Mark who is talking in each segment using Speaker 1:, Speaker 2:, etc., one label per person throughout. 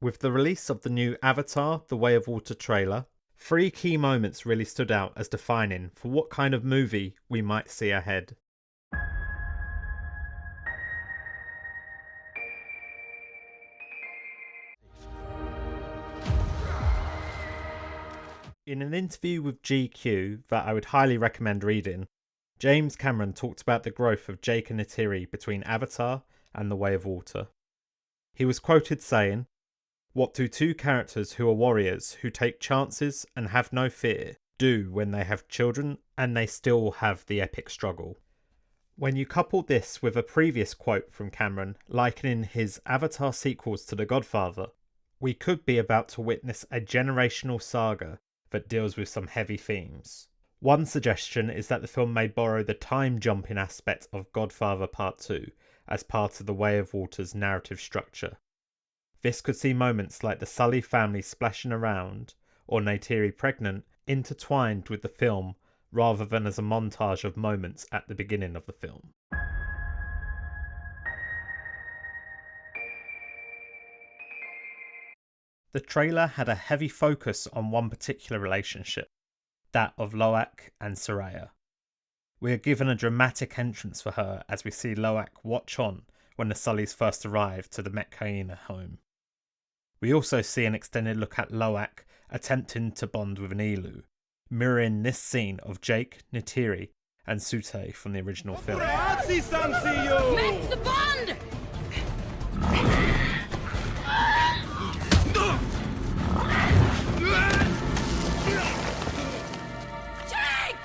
Speaker 1: With the release of the new Avatar: The Way of Water trailer, three key moments really stood out as defining for what kind of movie we might see ahead. In an interview with GQ that I would highly recommend reading, James Cameron talked about the growth of Jake and Neytiri between Avatar and The Way of Water. He was quoted saying, "What do two characters who are warriors, who take chances and have no fear, do when they have children and they still have the epic struggle?" When you couple this with a previous quote from Cameron likening his Avatar sequels to The Godfather, we could be about to witness a generational saga that deals with some heavy themes. One suggestion is that the film may borrow the time-jumping aspect of Godfather Part 2 as part of The Way of Water's narrative structure. This could see moments like the Sully family splashing around, or Neytiri pregnant, intertwined with the film rather than as a montage of moments at the beginning of the film. The trailer had a heavy focus on one particular relationship, that of Loach and Soraya. We are given a dramatic entrance for her as we see Loach watch on when the Sullys first arrive to the Metcaina home. We also see an extended look at Loach attempting to bond with an Elu, mirroring this scene of Jake, Neytiri, and Sute from the original film.
Speaker 2: Make the bond! Jake!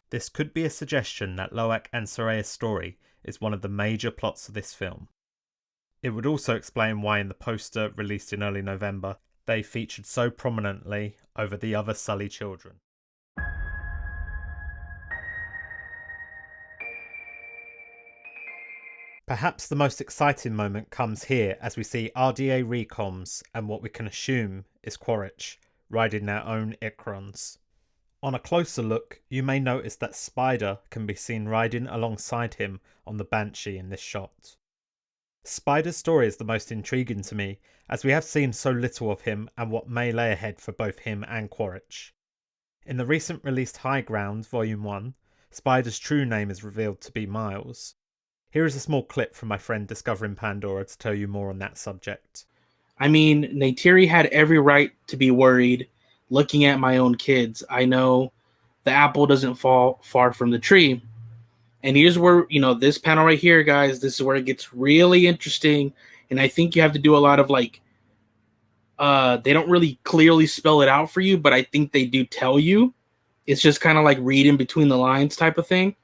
Speaker 1: This could be a suggestion that Loach and Soraya's story is one of the major plots of this film. It would also explain why in the poster released in early November, they featured so prominently over the other Sully children. Perhaps the most exciting moment comes here as we see RDA Recoms and what we can assume is Quaritch riding their own Ikrons. On a closer look, you may notice that Spider can be seen riding alongside him on the Banshee in this shot. Spider's story is the most intriguing to me, as we have seen so little of him and what may lay ahead for both him and Quaritch. In the recent released High Ground Volume 1, Spider's true name is revealed to be Miles. Here is a small clip from my friend Discovering Pandora to tell you more on that subject.
Speaker 3: I mean, Neytiri had every right to be worried looking at my own kids. I know the apple doesn't fall far from the tree. And here's where, this panel right here, guys, this is where it gets really interesting. And I think you have to do a lot of they don't really clearly spell it out for you, but I think they do tell you. It's just kind of like reading between the lines type of thing.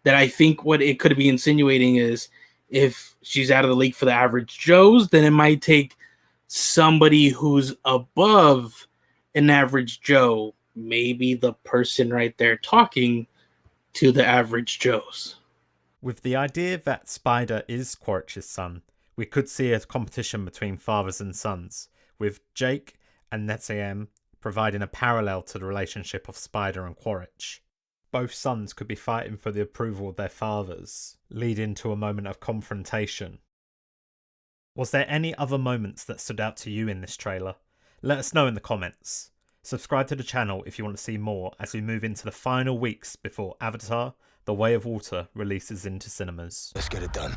Speaker 3: That I think what it could be insinuating is if she's out of the league for the average Joes, then it might take somebody who's above an average Joe, maybe the person right there talking to the average Joes.
Speaker 1: With the idea that Spider is Quaritch's son, we could see a competition between fathers and sons, with Jake and Netiem providing a parallel to the relationship of Spider and Quaritch. Both sons could be fighting for the approval of their fathers, leading to a moment of confrontation. Was there any other moments that stood out to you in this trailer? Let us know in the comments. Subscribe to the channel if you want to see more as we move into the final weeks before Avatar: The Way of Water releases into cinemas.
Speaker 4: Let's get it done.